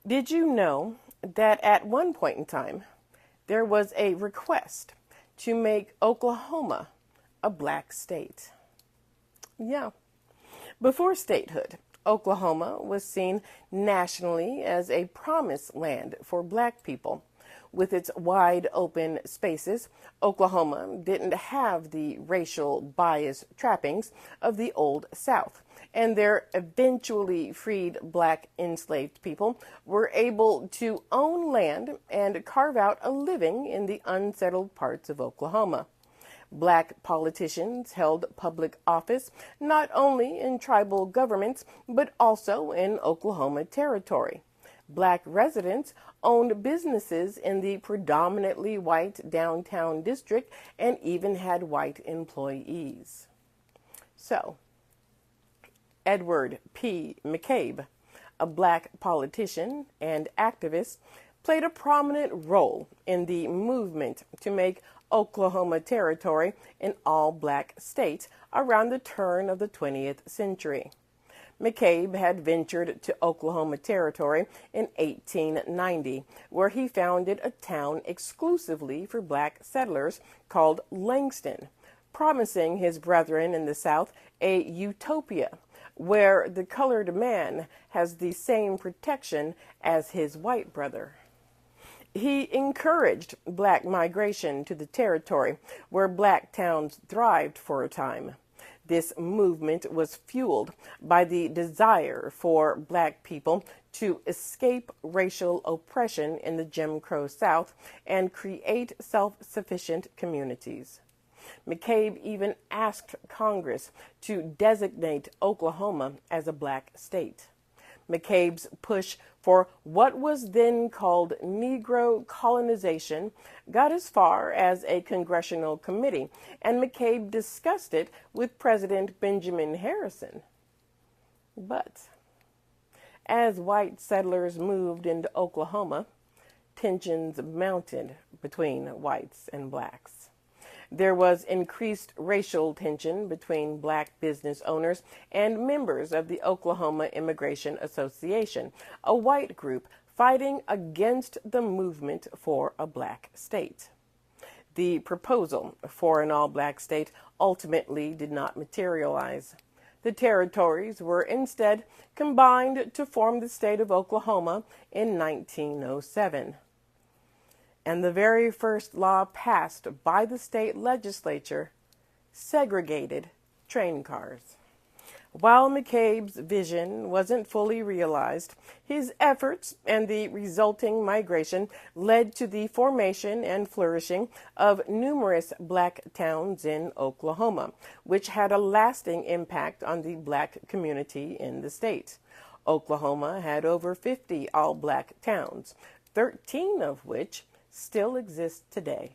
Did you know that at one point in time there was a request to make Oklahoma a black state? Yeah. Before statehood, Oklahoma was seen nationally as a promised land for black people. With its wide open spaces, Oklahoma didn't have the racial bias trappings of the Old South, and their eventually freed black enslaved people were able to own land and carve out a living in the unsettled parts of Oklahoma. Black politicians held public office not only in tribal governments but also in Oklahoma Territory. Black residents owned businesses in the predominantly white downtown district and even had white employees. So, Edward P. McCabe, a black politician and activist, played a prominent role in the movement to make Oklahoma Territory an all-black state around the turn of the 20th century. McCabe had ventured to Oklahoma Territory in 1890, where he founded a town exclusively for black settlers called Langston, promising his brethren in the South a utopia where the colored man has the same protection as his white brother. He encouraged black migration to the territory, where black towns thrived for a time. This movement was fueled by the desire for black people to escape racial oppression in the Jim Crow South and create self-sufficient communities. McCabe even asked Congress to designate Oklahoma as a black state. McCabe's push for what was then called Negro colonization got as far as a congressional committee, and McCabe discussed it with President Benjamin Harrison. But as white settlers moved into Oklahoma, tensions mounted between whites and blacks. There was increased racial tension between black business owners and members of the Oklahoma Immigration Association, a white group fighting against the movement for a black state. The proposal for an all-black state ultimately did not materialize. The territories were instead combined to form the state of Oklahoma in 1907. And the very first law passed by the state legislature segregated train cars. While McCabe's vision wasn't fully realized, his efforts and the resulting migration led to the formation and flourishing of numerous black towns in Oklahoma, which had a lasting impact on the black community in the state. Oklahoma had over 50 all-black towns, 13 of which still exist today.